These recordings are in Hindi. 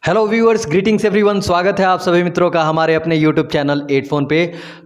Hello viewers, greetings everyone. स्वागत है आप सभी मित्रों का हमारे अपने यूट्यूब चैनल 8 फोन पे।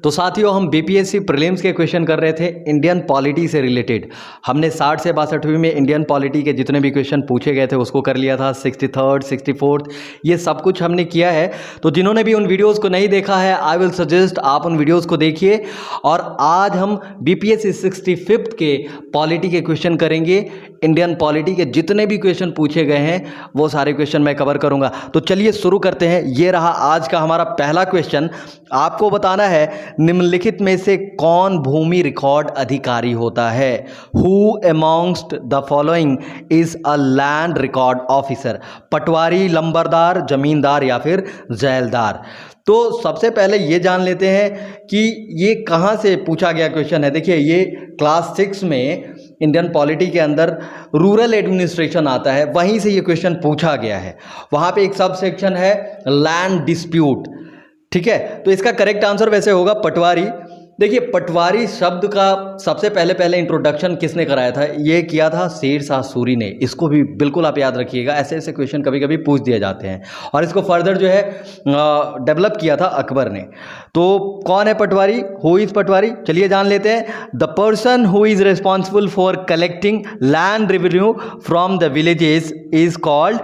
तो साथियों, हम बीपीएससी प्रीलिम्स के क्वेश्चन कर रहे थे इंडियन पॉलिटी से रिलेटेड। हमने 60 से 62वीं में इंडियन पॉलिटी के जितने भी क्वेश्चन पूछे गए थे उसको कर लिया था। 63rd 64th ये सब कुछ हमने किया है। तो जिन्होंने भी उन वीडियोज़ को नहीं देखा है, आई विल सजेस्ट आप उन वीडियोज़ को देखिए। और आज हम बीपीएससी 65th के पॉलिटी के क्वेश्चन करेंगे। इंडियन पॉलिटी के जितने भी क्वेश्चन पूछे गए हैं वो सारे क्वेश्चन मैं कवर करूंगा। तो चलिए शुरू करते हैं। ये रहा आज का हमारा पहला क्वेश्चन। आपको बताना है निम्नलिखित में से कौन भूमि रिकॉर्ड अधिकारी होता है। Who amongst the following is a land record officer. Patwari, lambardar, zamindar या फिर जैलदार। तो सबसे पहले ये जान लेते हैं कि ये कहाँ से पूछा गया क्वेश्चन है। देखिए, ये क्लास 6 में इंडियन पॉलिटी के अंदर रूरल एडमिनिस्ट्रेशन आता है, वहीं से ये क्वेश्चन पूछा गया है। वहाँ पे एक सब सेक्शन है लैंड डिस्प्यूट। ठीक है, तो इसका करेक्ट आंसर वैसे होगा पटवारी। देखिए, पटवारी शब्द का सबसे पहले इंट्रोडक्शन किसने कराया था? ये किया था शेर शाह सूरी ने। इसको भी बिल्कुल आप याद रखिएगा, ऐसे ऐसे क्वेश्चन कभी कभी पूछ दिए जाते हैं। और इसको फर्दर जो है डेवलप किया था अकबर ने। तो कौन है पटवारी? हु इज पटवारी? चलिए जान लेते हैं। The person who is responsible for collecting land revenue from the villages is called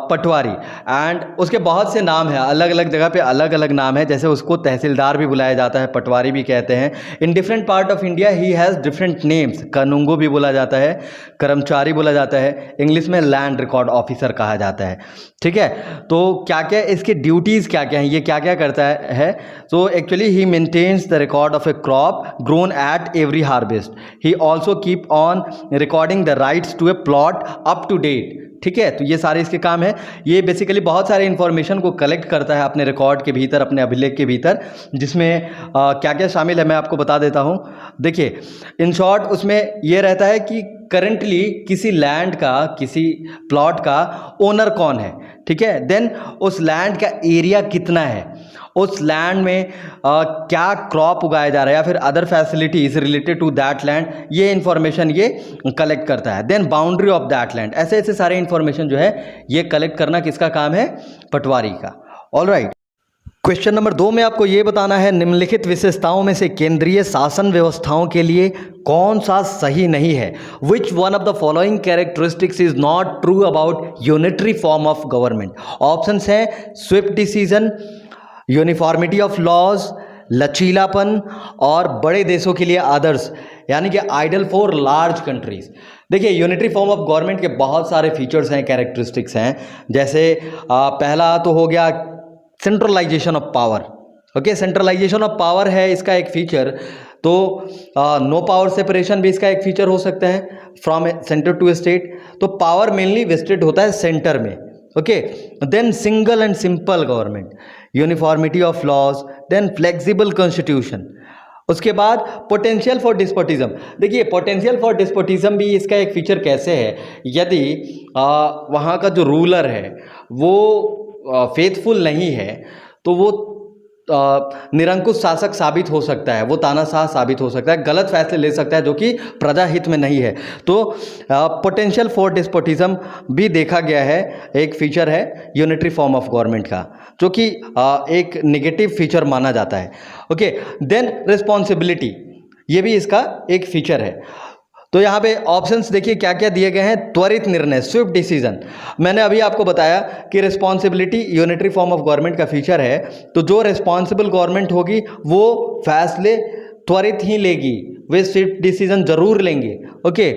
Patwari. And उसके बहुत से नाम हैं, अलग अलग जगह पे अलग अलग नाम है। जैसे उसको तहसीलदार भी बुलाया जाता है, पटवारी भी कहते हैं। In different part of India he has different names. Kanungo भी बोला जाता है, कर्मचारी बोला जाता है, इंग्लिश में लैंड रिकॉर्ड ऑफिसर कहा जाता है। ठीक है, तो क्या क्या इसकी ड्यूटीज़ क्या क्या हैं, ये क्या क्या करता है? तो actually he maintains the record of a crop grown at every harvest. He also keep on recording the rights to a plot up to date. ठीक है, तो ये सारे इसके काम है। ये बेसिकली बहुत सारे इन्फॉर्मेशन को कलेक्ट करता है अपने रिकॉर्ड के भीतर, अपने अभिलेख के भीतर, जिसमें क्या क्या शामिल है मैं आपको बता देता हूँ। देखिए, इन शॉर्ट उसमें ये रहता है कि करंटली किसी लैंड का, किसी प्लॉट का ओनर कौन है। ठीक है, देन उस लैंड का एरिया कितना है, उस लैंड में क्या क्रॉप उगाया जा रहा है या फिर other facilities related to that land, ये इन्फॉर्मेशन ये कलेक्ट करता है। Then boundary of that land, ऐसे ऐसे सारे इन्फॉर्मेशन जो है ये कलेक्ट करना किसका काम है? पटवारी का। ऑलराइट, क्वेश्चन नंबर 2 में आपको ये बताना है निम्नलिखित विशेषताओं में से केंद्रीय शासन व्यवस्थाओं के लिए कौन सा सही नहीं है। Which one of the following characteristics is not true about unitary form of government. Options हैं swift decision, uniformity of laws, लचीलापन और बड़े देशों के लिए आदर्श, यानी कि आइडल फॉर लार्ज कंट्रीज। देखिए, यूनिटरी फॉर्म ऑफ गवर्नमेंट के बहुत सारे फीचर्स हैं, कैरेक्टरिस्टिक्स हैं। जैसे पहला तो हो गया centralisation of power. Okay, centralisation of power है इसका एक फीचर। तो नो पावर सेपरेशन भी इसका एक फीचर हो सकता है फ्रॉम सेंटर टू स्टेट। तो पावर मेनली वेस्टेड होता है सेंटर में। Okay, then single and simple government, uniformity of laws, then flexible constitution. उसके बाद पोटेंशियल फॉर डिस्पोटिज्म। देखिए, पोटेंशियल फॉर डिस्पोटिज्म भी इसका एक फीचर कैसे है? यदि वहाँ का जो रूलर है वो फेथफुल नहीं है तो वो निरंकुश शासक साबित हो सकता है, वो तानाशाह साबित हो सकता है, गलत फैसले ले सकता है जो कि प्रजा हित में नहीं है। तो पोटेंशियल फॉर डिस्पोटिज्म भी देखा गया है, एक फीचर है यूनिटरी फॉर्म ऑफ गवर्नमेंट का, जो कि एक नेगेटिव फीचर माना जाता है। ओके, देन रिस्पॉन्सिबिलिटी, ये भी इसका एक फीचर है। तो यहाँ पे ऑप्शंस देखिए क्या क्या दिए गए हैं। त्वरित निर्णय, स्विफ्ट डिसीजन। मैंने अभी आपको बताया कि responsibility unitary form of government का फीचर है। तो जो रिस्पॉन्सिबल गवर्नमेंट होगी वो फैसले त्वरित ही लेगी, वे स्विफ्ट डिसीजन जरूर लेंगे। ओके,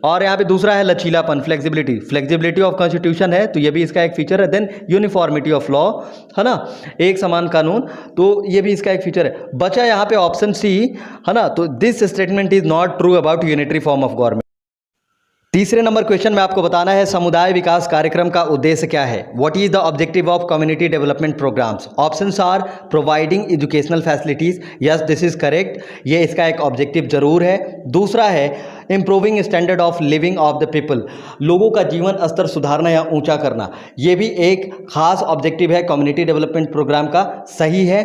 और यहाँ पे दूसरा है लचीलापन, फ्लेक्सिबिलिटी। फ्लेक्सिबिलिटी ऑफ कॉन्स्टिट्यूशन है, तो ये भी इसका एक फीचर है। देन यूनिफॉर्मिटी ऑफ लॉ, है ना, एक समान कानून, तो ये भी इसका एक फीचर है। बचा यहाँ पे ऑप्शन सी, है ना। तो this statement is not true about unitary form of government. तीसरे नंबर क्वेश्चन में आपको बताना है समुदाय विकास कार्यक्रम का उद्देश्य क्या है। What is the objective of community development programmes. Options are providing educational facilities, yes this is correct, ये इसका एक ऑब्जेक्टिव जरूर है। दूसरा है improving standard of living of the people, लोगों का जीवन स्तर सुधारना या ऊंचा करना, ये भी एक खास ऑब्जेक्टिव है कम्युनिटी डेवलपमेंट प्रोग्राम का, सही है।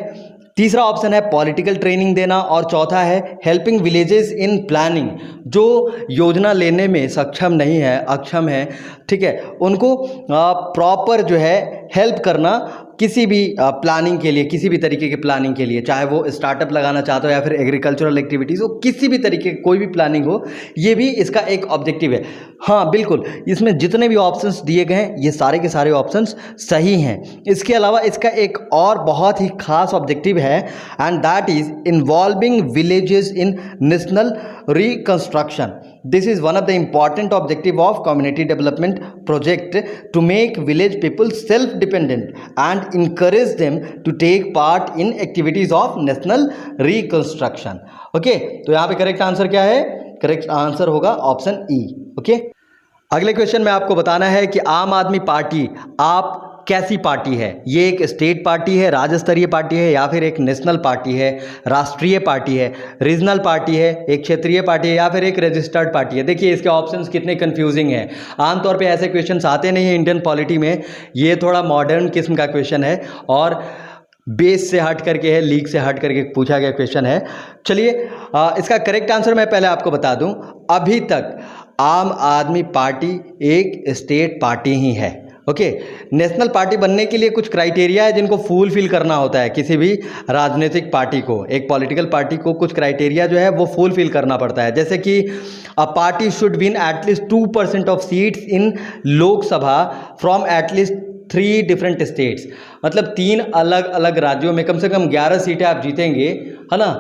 तीसरा ऑप्शन है पॉलिटिकल ट्रेनिंग देना और चौथा है हेल्पिंग विलेजेस इन प्लानिंग। जो योजना लेने में सक्षम नहीं है, अक्षम है, ठीक है, उनको प्रॉपर जो है हेल्प करना किसी भी प्लानिंग के लिए, किसी भी तरीके के प्लानिंग के लिए, चाहे वो स्टार्टअप लगाना चाहते हो या फिर एग्रीकल्चरल एक्टिविटीज़ हो, किसी भी तरीके की कोई भी प्लानिंग हो, ये भी इसका एक ऑब्जेक्टिव है। हाँ बिल्कुल, इसमें जितने भी ऑप्शंस दिए गए हैं ये सारे के सारे ऑप्शंस सही हैं। इसके अलावा इसका एक और बहुत ही खास ऑब्जेक्टिव है and that is involving villages in national reconstruction. This is one of the important objective of community development project to make village people self-dependent and encourage them to take part in activities of national reconstruction. Okay, तो यहाँ पे करेक्ट आंसर क्या है? करेक्ट आंसर होगा ऑप्शन ई। ओके, अगले क्वेश्चन में आपको बताना है कि आम आदमी पार्टी आप कैसी पार्टी है। ये एक स्टेट पार्टी है, राज्य स्तरीय पार्टी है, या फिर एक नेशनल पार्टी है, राष्ट्रीय पार्टी है, रीजनल पार्टी है, एक क्षेत्रीय पार्टी है, या फिर एक रजिस्टर्ड पार्टी है। देखिए इसके ऑप्शंस कितने कंफ्यूजिंग हैं। आमतौर पे ऐसे क्वेश्चंस आते नहीं हैं इंडियन पॉलिटी में। ये थोड़ा मॉडर्न किस्म का क्वेश्चन है और बेस से हट करके है, लीग से हट करके पूछा गया क्वेश्चन है। चलिए इसका करेक्ट आंसर मैं पहले आपको बता दूं। अभी तक आम आदमी पार्टी एक स्टेट पार्टी ही है। ओके, नेशनल पार्टी बनने के लिए कुछ क्राइटेरिया है जिनको फुलफिल करना होता है। किसी भी राजनीतिक पार्टी को, एक पॉलिटिकल पार्टी को कुछ क्राइटेरिया जो है वो फुलफिल करना पड़ता है। जैसे कि a party should win at least 2% of seats in Lok Sabha from at least 3 different states. मतलब 3 अलग अलग राज्यों में कम से कम 11 सीटें आप जीतेंगे, है ना।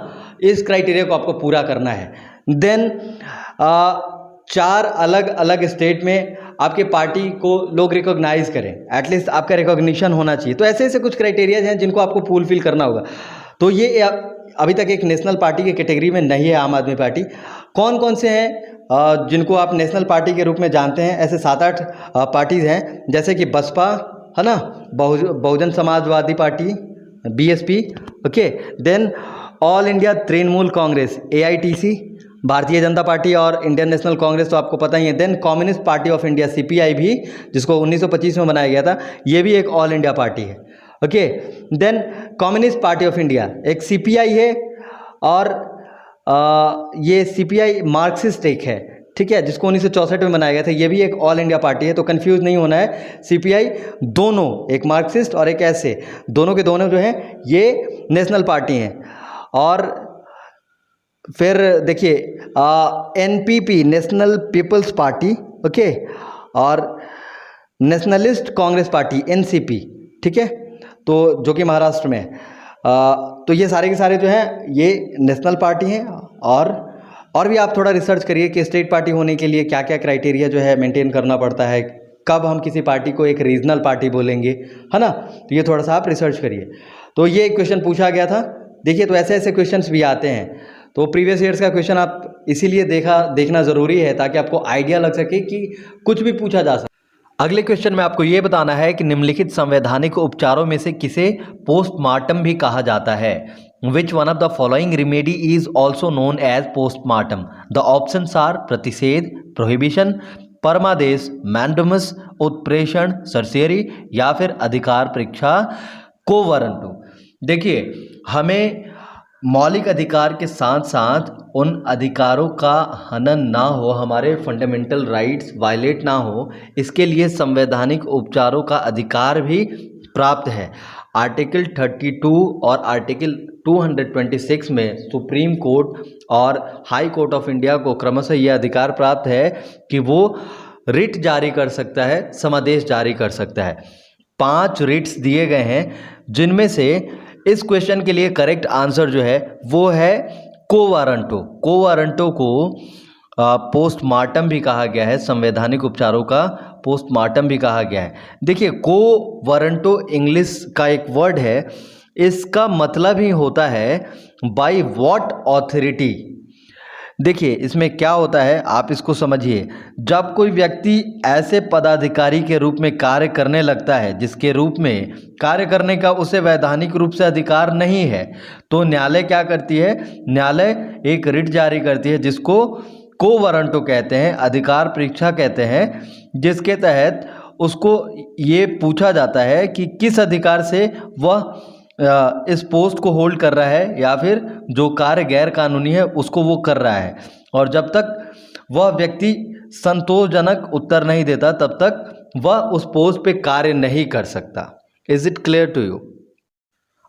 इस क्राइटेरिया को आपको पूरा करना है। देन 4 अलग अलग स्टेट में आपके पार्टी को लोग रिकॉग्नाइज करें, एटलीस्ट आपका रिकॉग्निशन होना चाहिए। तो ऐसे ऐसे कुछ क्राइटेरियाज हैं जिनको आपको फुलफिल करना होगा। तो ये अभी तक एक नेशनल पार्टी की कैटेगरी में नहीं है आम आदमी पार्टी। कौन कौन से हैं जिनको आप नेशनल पार्टी के रूप में जानते हैं? ऐसे 7-8 पार्टीज़ हैं, जैसे कि बसपा, है ना, Bahujan Samajwadi party BSP, okay, then all India Trinamool Congress AITC, Bharatiya जनता पार्टी और इंडियन नेशनल कांग्रेस तो आपको पता ही है। Then Communist Party of India CPI भी, जिसको 1925 में बनाया गया था, ये भी एक ऑल इंडिया पार्टी है। Okay, then Communist Party of India एक CPI है और ये CPI मार्क्सिस्ट एक है, ठीक है, जिसको 1964 में बनाया गया था। ये भी एक ऑल इंडिया पार्टी है, तो कंफ्यूज नहीं होना है। CPI दोनों, एक मार्क्सिस्ट और एक ऐसे, दोनों के दोनों जो हैं ये नेशनल पार्टी हैं। और फिर देखिए NPP National People's Party, okay, और नेशनलिस्ट कांग्रेस पार्टी NCP, ठीक है, तो जो कि महाराष्ट्र में है। तो ये सारे के सारे जो हैं ये नेशनल पार्टी हैं। और भी आप थोड़ा रिसर्च करिए कि स्टेट पार्टी होने के लिए क्या क्या क्राइटेरिया जो है मेंटेन करना पड़ता है, कब हम किसी पार्टी को एक रीजनल पार्टी बोलेंगे, है ना। तो ये थोड़ा सा आप रिसर्च करिए। तो ये एक क्वेश्चन पूछा गया था। देखिए तो ऐसे ऐसे क्वेश्चंस भी आते हैं। तो प्रीवियस ईयर्स का क्वेश्चन आप इसीलिए देखना ज़रूरी है ताकि आपको आइडिया लग सके कि कुछ भी पूछा जा सके। अगले क्वेश्चन में आपको ये बताना है कि निम्नलिखित संवैधानिक उपचारों में से किसे पोस्टमार्टम भी कहा जाता है। Which one of the following remedy is also known as postmortem. The options are प्रतिषेध, प्रोहिबिशन, परमादेश, मैंडमस, उत्प्रेषण, सरसेरी, या फिर अधिकार परीक्षा को वारंटो। देखिए हमें मौलिक अधिकार के साथ साथ उन अधिकारों का हनन ना हो, हमारे फंडामेंटल राइट्स वायलेट ना हो, इसके लिए संवैधानिक उपचारों का अधिकार भी प्राप्त है। आर्टिकल 32 और आर्टिकल 226 में सुप्रीम कोर्ट और हाई कोर्ट ऑफ इंडिया को क्रमशः ये अधिकार प्राप्त है कि वो रिट जारी कर सकता है, समादेश जारी कर सकता है। 5 रिट्स दिए गए हैं, जिनमें से इस क्वेश्चन के लिए करेक्ट आंसर जो है वो है को वारंटो। को वारंटो को पोस्टमार्टम भी कहा गया है, संवैधानिक उपचारों का पोस्टमार्टम भी कहा गया है। देखिए को वारंटो इंग्लिश का एक वर्ड है, इसका मतलब ही होता है बाय व्हाट ऑथोरिटी। देखिए इसमें क्या होता है आप इसको समझिए। जब कोई व्यक्ति ऐसे पदाधिकारी के रूप में कार्य करने लगता है जिसके रूप में कार्य करने का उसे वैधानिक रूप से अधिकार नहीं है, तो न्यायालय क्या करती है, न्यायालय एक रिट जारी करती है जिसको को वारंटो कहते हैं, अधिकार परीक्षा कहते हैं, जिसके तहत उसको ये पूछा जाता है कि किस अधिकार से वह इस पोस्ट को होल्ड कर रहा है या फिर जो कार्य गैर कानूनी है उसको वो कर रहा है, और जब तक वह व्यक्ति संतोषजनक उत्तर नहीं देता तब तक वह उस पोस्ट पे कार्य नहीं कर सकता। Is it clear to you?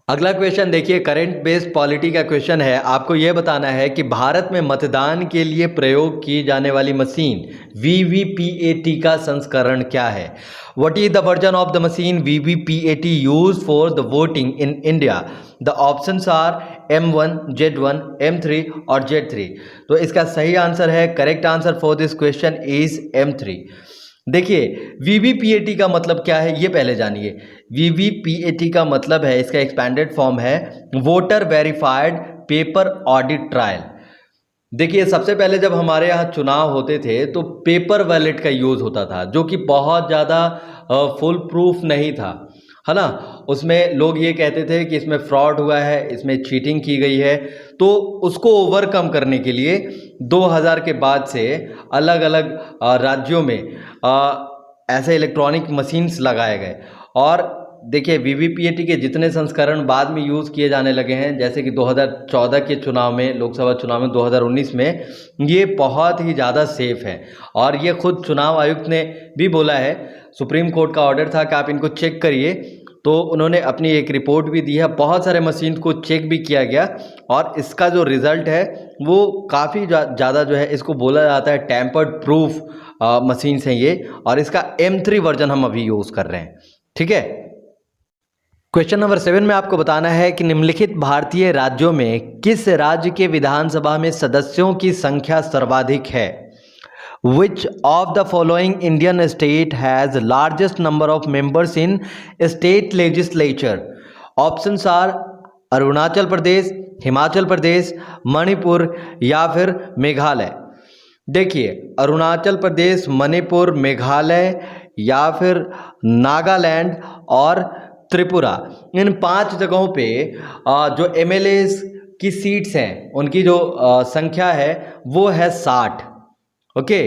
अगला क्वेश्चन देखिए, करंट बेस्ड पॉलिटी का क्वेश्चन है। आपको यह बताना है कि भारत में मतदान के लिए प्रयोग की जाने वाली मशीन VVPAT का संस्करण क्या है? What is the version of the machine VVPAT use for the voting in India? The options are M1, Z1, M3 और Z3। तो इसका सही आंसर है, correct answer for this question is M3। देखिए VVPAT का मतलब क्या है ये पहले जानिए। VVPAT का मतलब है, इसका एक्सपेंडेड फॉर्म है voter verified paper audit trial. देखिए सबसे पहले जब हमारे यहाँ चुनाव होते थे तो पेपर बैलेट का यूज़ होता था, जो कि बहुत ज़्यादा फुल प्रूफ नहीं था, है ना। उसमें लोग ये कहते थे कि इसमें फ्रॉड हुआ है, इसमें चीटिंग की गई है। तो उसको ओवरकम करने के लिए 2000 के बाद से अलग अलग राज्यों में ऐसे इलेक्ट्रॉनिक मशीन्स लगाए गए। और देखिए VVPAT के जितने संस्करण बाद में यूज़ किए जाने लगे हैं, जैसे कि 2014 के चुनाव में, लोकसभा चुनाव में, 2019 में, ये बहुत ही ज़्यादा सेफ है। और ये खुद चुनाव आयुक्त ने भी बोला है, सुप्रीम कोर्ट का ऑर्डर था कि आप इनको चेक करिए, तो उन्होंने अपनी एक रिपोर्ट भी दी है। बहुत सारे मशीन को चेक भी किया गया और इसका जो रिज़ल्ट है वो काफ़ी ज़्यादा जो है, इसको बोला जाता है टैम्पर्ड प्रूफ मशीन्स हैं ये, और इसका M3 वर्जन हम अभी यूज़ कर रहे हैं। ठीक है। क्वेश्चन नंबर 7 में आपको बताना है कि निम्नलिखित भारतीय राज्यों में किस राज्य के विधानसभा में सदस्यों की संख्या सर्वाधिक है? Which of the following Indian state has largest number of members in state legislature? Options are Arunachal Pradesh, Himachal Pradesh, Manipur या फिर मेघालय। देखिए अरुणाचल प्रदेश, मणिपुर, मेघालय या फिर नागालैंड और त्रिपुरा, इन 5 जगहों पे जो MLAs की सीट्स हैं उनकी जो संख्या है वो है 60। ओके।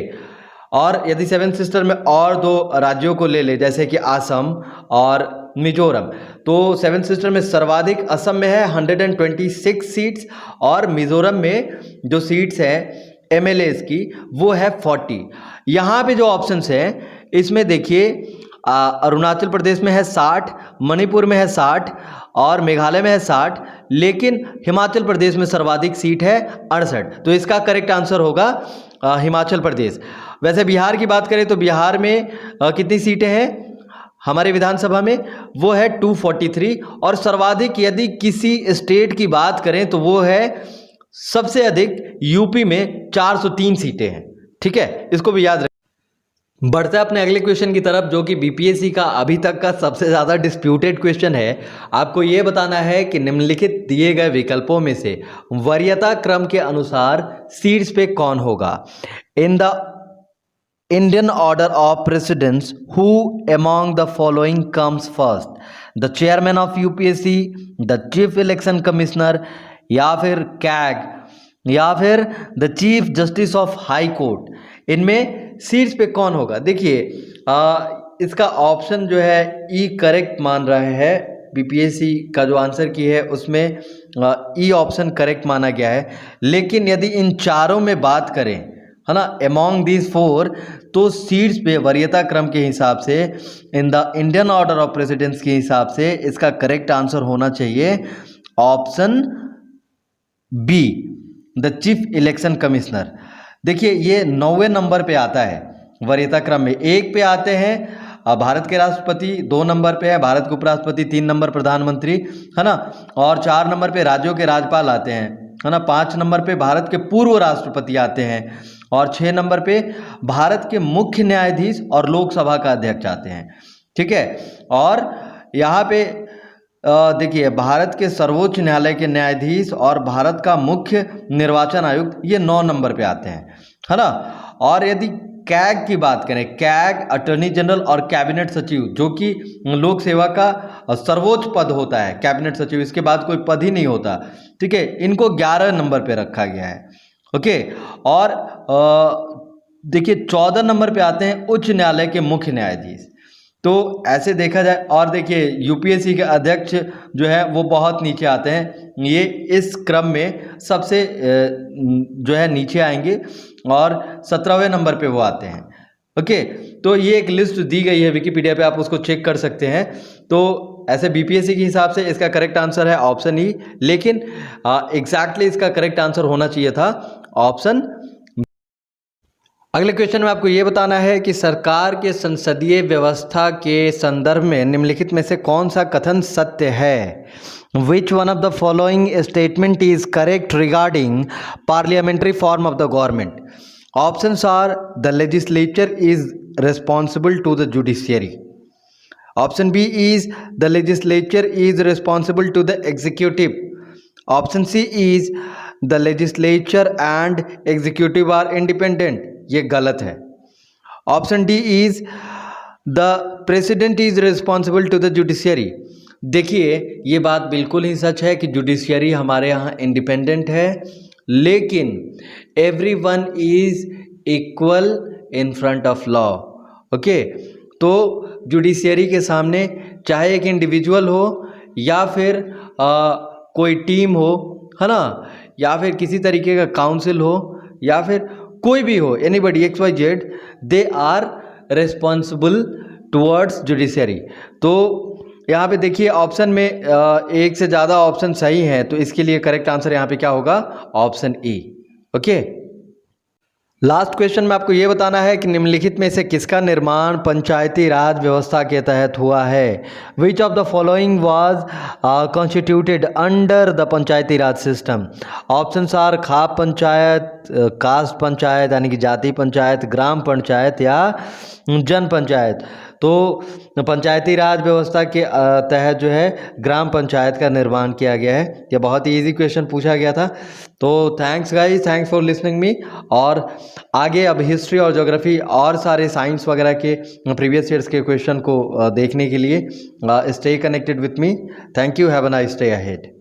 और यदि 7 सिस्टर में और 2 राज्यों को ले ले, जैसे कि असम और मिजोरम, तो 7 सिस्टर में सर्वाधिक असम में है 126 सीट्स, और मिजोरम में जो सीट्स हैं MLAs की वो है 40। यहाँ पे जो ऑप्शंस हैं इसमें देखिए अरुणाचल प्रदेश में है 60, मणिपुर में है 60 और मेघालय में है 60, लेकिन हिमाचल प्रदेश में सर्वाधिक सीट है 68। तो इसका करेक्ट आंसर होगा हिमाचल प्रदेश। वैसे बिहार की बात करें तो बिहार में कितनी सीटें हैं हमारे विधानसभा में? वो है 243। और सर्वाधिक यदि किसी स्टेट की बात करें तो वो है सबसे अधिक यूपी में 403 सीटें हैं। ठीक है, इसको भी याद रखें। बढ़ते हैं अपने अगले क्वेश्चन की तरफ, जो कि BPSC का अभी तक का सबसे ज़्यादा डिस्प्यूटेड क्वेश्चन है। आपको ये बताना है कि निम्नलिखित दिए गए विकल्पों में से वरीयता क्रम के अनुसार सीट्स पे कौन होगा? इन the Indian order of precedence who among the following comes first? The chairman of UPSC, the chief election commissioner या फिर कैग या फिर the chief justice of high court. इनमें सीट्स पे कौन होगा? देखिए इसका ऑप्शन जो है ई करेक्ट मान रहा है। BPSC का जो आंसर की है उसमें ई ऑप्शन करेक्ट माना गया है। लेकिन यदि इन चारों में बात करें, है ना, अमॉन्ग दीज 4, तो सीट्स पे वरीयता क्रम के हिसाब से, in the Indian order of precedence के हिसाब से इसका करेक्ट आंसर होना चाहिए option B, the chief election commissioner. देखिए ये 9वें नंबर पे आता है वरीयता क्रम में। 1 पे आते हैं भारत के राष्ट्रपति, 2 नंबर पे है भारत के उपराष्ट्रपति, 3 नंबर प्रधानमंत्री, है ना, और 4 नंबर पे राज्यों के राज्यपाल आते हैं, है ना, 5 नंबर पे भारत के पूर्व राष्ट्रपति आते हैं, और 6 नंबर पे भारत के मुख्य न्यायाधीश और लोकसभा का अध्यक्ष आते हैं। ठीक है। और यहाँ पे देखिए भारत के सर्वोच्च न्यायालय के न्यायाधीश और भारत का मुख्य निर्वाचन आयुक्त, ये 9 नंबर पे आते हैं, है ना। और यदि कैग की बात करें, कैग अटॉर्नी जनरल और कैबिनेट सचिव, जो कि लोक सेवा का सर्वोच्च पद होता है, कैबिनेट सचिव, इसके बाद कोई पद ही नहीं होता। ठीक है, इनको 11 नंबर पे रखा गया है। ओके। और देखिए 14 नंबर पे आते हैं उच्च न्यायालय के मुख्य न्यायाधीश। तो ऐसे देखा जाए, और देखिए यूपीएससी के अध्यक्ष जो है वो बहुत नीचे आते हैं, ये इस क्रम में सबसे जो है नीचे आएंगे और 17वें नंबर पे वो आते हैं। ओके, तो ये एक लिस्ट दी गई है विकिपीडिया पे, आप उसको चेक कर सकते हैं। तो ऐसे बीपीएससी के हिसाब से इसका करेक्ट आंसर है ऑप्शन ई, लेकिन एग्जैक्टली इसका करेक्ट आंसर होना चाहिए था ऑप्शन। अगले क्वेश्चन में आपको ये बताना है कि सरकार के संसदीय व्यवस्था के संदर्भ में निम्नलिखित में से कौन सा कथन सत्य है। Which one of the following statement is correct regarding parliamentary form of the government. Options are the legislature is responsible to the judiciary. Option B is the legislature is responsible to the executive. Option C is the legislature and executive are independent. ये गलत है। Option D is the president is responsible to the judiciary. देखिए ये बात बिल्कुल ही सच है कि जुडिशियरी हमारे यहाँ इंडिपेंडेंट है, लेकिन everyone is equal in front of law. Okay, तो जुडिशियरी के सामने चाहे एक इंडिविजुअल हो या फिर कोई टीम हो, है ना, या फिर किसी तरीके का काउंसिल हो, या फिर कोई भी हो, anybody XYZ, they are responsible towards judiciary. तो यहाँ पे देखिए ऑप्शन में एक से ज़्यादा ऑप्शन सही हैं, तो इसके लिए करेक्ट आंसर यहाँ पे क्या होगा, option E. Okay, last question में आपको ये बताना है कि निम्नलिखित में से किसका निर्माण पंचायती राज व्यवस्था के तहत हुआ है। Which of the following was constituted under the Panchayati Raj system. Options are khap panchayat, caste panchayat यानी कि जाति पंचायत, ग्राम पंचायत या जन पंचायत। तो पंचायती राज व्यवस्था के तहत जो है ग्राम पंचायत का निर्माण किया गया है। यह बहुत ही इजी क्वेश्चन पूछा गया था। तो thanks guys, thanks for listening me. और आगे अब हिस्ट्री और ज्योग्राफी और सारे साइंस वगैरह के प्रीवियस ईयर्स के क्वेश्चन को देखने के लिए stay connected with me. Thank you, have a nice day ahead.